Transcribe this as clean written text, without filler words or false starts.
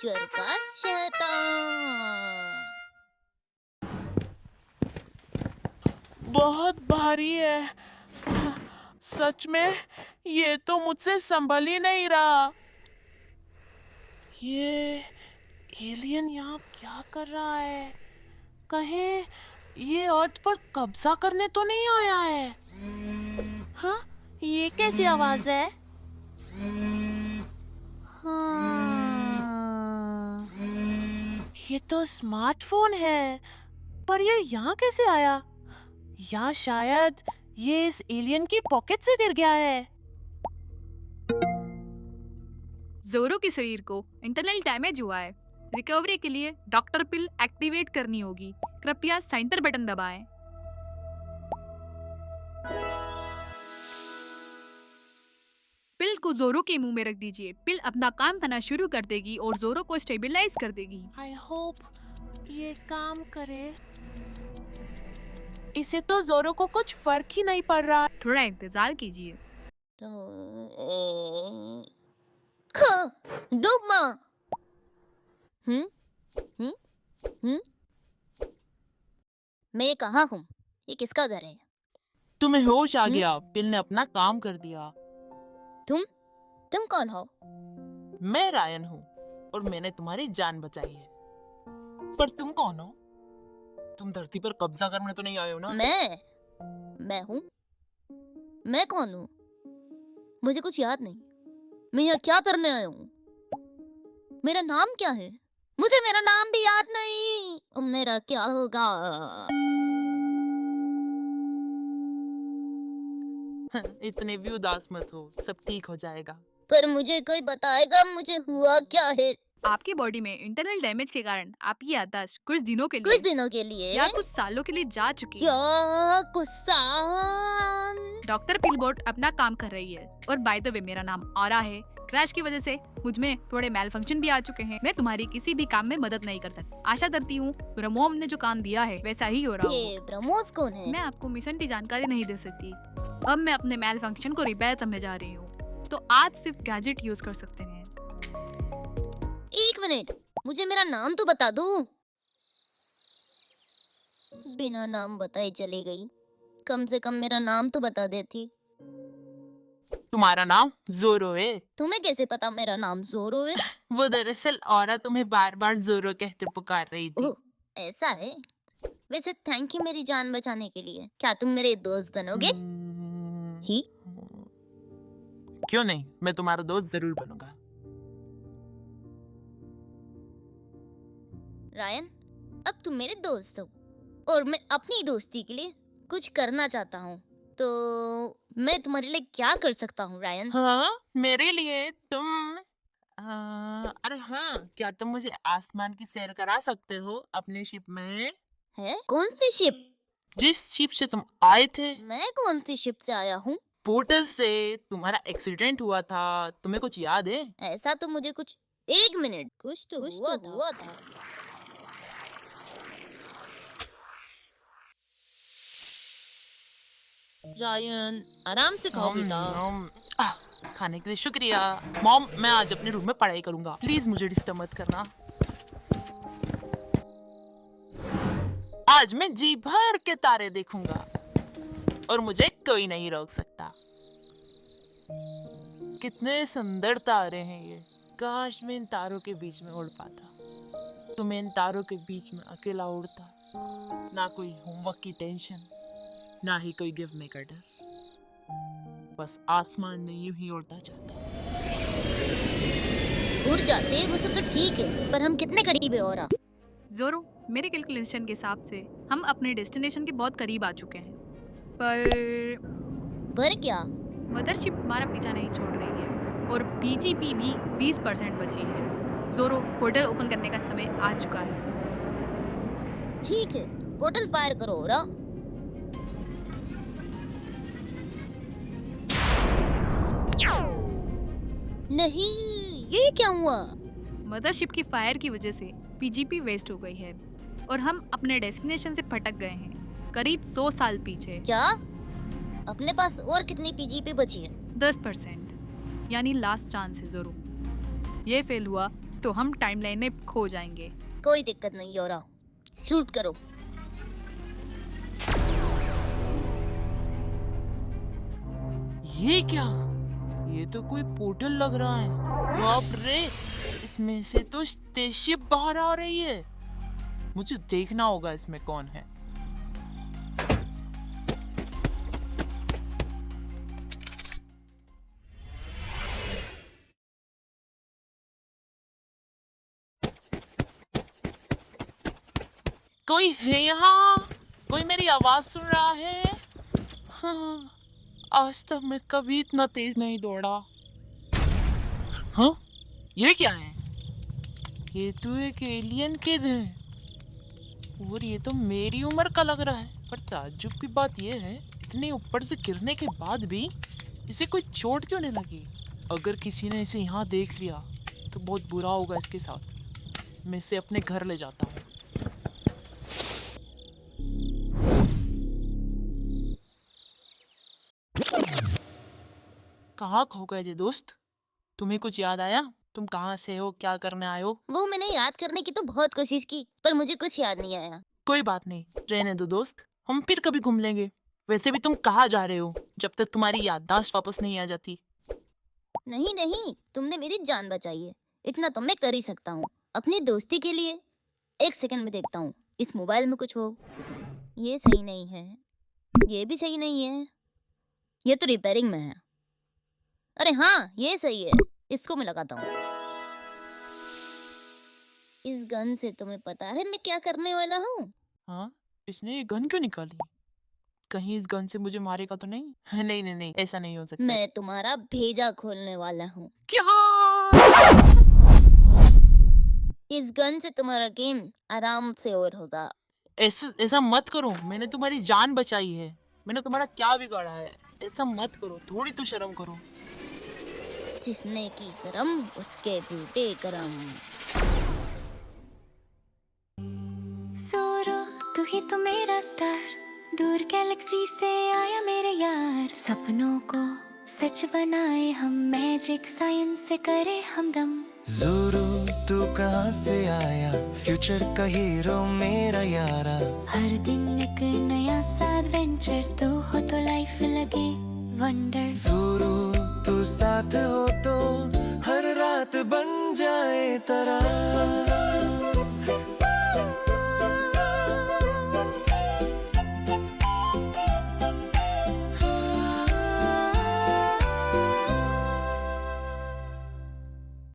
Future का शैतान। बहुत भारी है। सच में ये तो मुझसे संभल ही नहीं रहा। ये एलियन यहाँ क्या कर रहा है? कहीं ये अर्थ पर कब्जा करने तो नहीं आया है? हाँ, ये कैसी आवाज है? हाँ, ये तो स्मार्टफोन है, पर ये यहाँ कैसे आया? या शायद ये इस एलियन की पॉकेट से गिर गया है। जोरो के शरीर को इंटरनल डैमेज हुआ है। रिकवरी के लिए डॉक्टर पिल एक्टिवेट करनी होगी। कृपया सेंटर बटन दबाएं। पिल को जोरो के मुंह में रख दीजिए। पिल अपना काम करना शुरू कर देगी और जोरो को स्टेबलाइज कर देगी। आई होप ये काम करे। इसे तो जोरो को कुछ फर्क ही नहीं पड़ रहा। थोड़ा इंतजार कीजिए। डूबमा। मैं कहाँ हूँ? ये किसका घर है? तुम्हें होश आ गया। पिल ने अपना काम कर दिया। तुम कौन हो? मैं रायन हूँ और मैंने तुम्हारी जान बचाई है। पर तुम कौन हो? तुम धरती पर कब्जा करने तो नहीं आए हो ना? मैं हूँ। मैं कौन हूँ? मुझे कुछ याद नहीं। मैं यहाँ क्या करने आया हूँ? मेरा नाम क्या है? मुझे मेरा नाम भी याद नहीं। अब मेरा क्या होगा? इतने भी उदास मत हो, सब ठीक हो जाएगा। पर मुझे कोई बताएगा मुझे हुआ क्या है? आपकी बॉडी में इंटरनल डैमेज के कारण आपकी याददाश्त कुछ दिनों के कुछ लिए दिनों के लिए या कुछ सालों के लिए जा चुकी है। क्या कुछ साल? डॉक्टर पिलबोर्ड अपना काम कर रही है। और बाय द वे मेरा नाम ऑरा है। क्रैश की वजह से मुझ में थोड़े मेल फंक्शन भी आ चुके हैं। मैं तुम्हारी किसी भी काम में मदद नहीं कर सकती। आशा करती हूँ ब्रह्मोम ने जो काम दिया है वैसा ही हो रहा ये हो। ब्रह्मोस कौन है? मैं आपको मिशन की जानकारी नहीं दे सकती। अब मैं अपने मेल फंक्शन को रिपेयर करने जा रही हूँ, तो आज सिर्फ गैजेट यूज कर सकते हैं। एक मिनट, मुझे मेरा नाम तो बता दो। बिना नाम बताए चली गई। कम से कम मेरा नाम तो बता देती। तुम्हारा नाम जोरो है। तुम्हें कैसे पता मेरा नाम जोरो है? वो दरअसल औरा तुम्हें बार बार जोरो कहते पुकार रही थी। ओह, ऐसा है। वैसे थैंक यू मेरी जान बचाने के लिए। क्या तुम मेरे दोस्त बनोगे? ही? क्यों नहीं, मैं तुम्हारा दोस्त जरूर बनूंगा। रायन, अब तुम मेरे दोस्त हो और मैं अपनी दोस्ती के लिए कुछ करना चाहता हूँ। तो मैं तुम्हारे लिए क्या कर सकता हूँ रायन? हाँ, मेरे लिए तुम अरे हाँ, क्या तुम मुझे आसमान की सैर करा सकते हो अपनी शिप में? है? कौन सी शिप? जिस शिप से तुम आए थे। मैं कौन सी शिप से आया हूँ? पोर्टल से। तुम्हारा एक्सीडेंट हुआ था, तुम्हें कुछ याद है? ऐसा तो मुझे कुछ। एक मिनट, कुछ तो हुआ था। रायन, आराम से खाओ बेटा। खाने के लिए शुक्रिया। मॉम, मैं आज अपने रूम में पढ़ाई करूंगा। प्लीज मुझे डिस्टर्ब मत करना। आज मैं जी भर के तारे देखूंगा और मुझे कोई नहीं रोक सकता। कितने सुंदर तारे हैं ये। काश मैं इन तारों के बीच में उड़ पाता। तो मैं इन तारों के बीच में अकेला उड़ता। ना कोई होमवर्क की टेंशन, ना ही कोई गिफ्ट में का डर। बस आसमान में यूं ही उड़ता जाता। उड़ जाते वो तो ठीक है, पर हम कितने करीब है और? जोरो, मेरे कैलकुलेशन के हिसाब से हम अपने डेस्टिनेशन के बहुत करीब आ चुके हैं। पर क्या? मदरशिप हमारा पीछा नहीं छोड़ रही है और पीजीपी भी 20% बची है। जोरो, पोर्टल ओपन करने का समय आ चुका है। ठीक है, पोर्टल फायर करो और। नहीं, ये क्या हुआ? मदरशिप की फायर की वजह से पीजीपी वेस्ट हो गई है और हम अपने डेस्टिनेशन से भटक गए हैं, करीब 100 साल पीछे। क्या? अपने पास और कितनी पीजीपी बची है? 10%, यानी लास्ट चांस है। जरूर ये फेल हुआ तो हम टाइमलाइन में खो जाएंगे। कोई दिक्कत नहीं योरा, शूट करो। ये क्या? ये तो कोई पोर्टल लग रहा है। बाप रे, इसमें से तो स्पेसशिप बाहर आ रही है। मुझे देखना होगा इसमें कौन है। कोई है यहाँ? कोई मेरी आवाज सुन रहा है? हाँ, आज तक मैं कभी इतना तेज नहीं दौड़ा। हाँ, ये क्या है? ये तो एक एलियन किड है और ये तो मेरी उम्र का लग रहा है। पर ताज्जुब की बात ये है, इतने ऊपर से गिरने के बाद भी इसे कोई चोट क्यों नहीं लगी? अगर किसी ने इसे यहाँ देख लिया तो बहुत बुरा होगा इसके साथ। मैं इसे अपने घर ले जाता हूँ। कहाँ खो गए थे दोस्त? तुम्हें कुछ याद आया? तुम कहाँ से हो, क्या करने आए हो? वो मैंने याद करने की तो बहुत कोशिश की, पर मुझे कुछ याद नहीं आया। कोई बात नहीं, रहने दो दोस्त, हम फिर कभी घूम लेंगे। वैसे भी तुम कहाँ जा रहे हो जब तक तुम्हारी याददाश्त वापस नहीं आ जाती? नहीं नहीं, तुमने मेरी जान बचाई है, इतना तो मैं कर ही सकता हूँ अपनी दोस्ती के लिए। एक सेकंड में देखता हूँ इस मोबाइल में कुछ हो। ये सही नहीं है, ये भी सही नहीं है, ये तो रिपेयरिंग में है। अरे हाँ, ये सही है, इसको मैं लगाता हूँ। इस गन से तुम्हें पता है मैं क्या करने वाला हूँ? हाँ, इसने ये गन क्यों निकाली? कहीं इस गन से मुझे मारेगा तो नहीं? नहीं नहीं नहीं, ऐसा नहीं हो सकता। मैं तुम्हारा भेजा खोलने वाला हूँ। क्या? इस गन से तुम्हारा गेम आराम से ओवर होगा। ऐसा ऐसा मत करो, मैंने तुम्हारी जान बचाई है। मैंने तुम्हारा क्या बिगाड़ा है? ऐसा मत करो, थोड़ी तो शर्म करो। जिसने की शर्म उसके बूटे करम। सोरो तू ही तो मेरा स्टार, दूर गैलेक्सी से आया मेरे यार। सपनों को सच बनाए हम, मैजिक साइंस से करे हमदम। ज़ोरो तू कहाँ से आया, फ्यूचर का हीरो मेरा यारा। हर दिन एक नया सा एडवेंचर, तू हो तो लाइफ लगे वंडर। ज़ोरो तू साथ हो तो हर रात बन जाए तरह।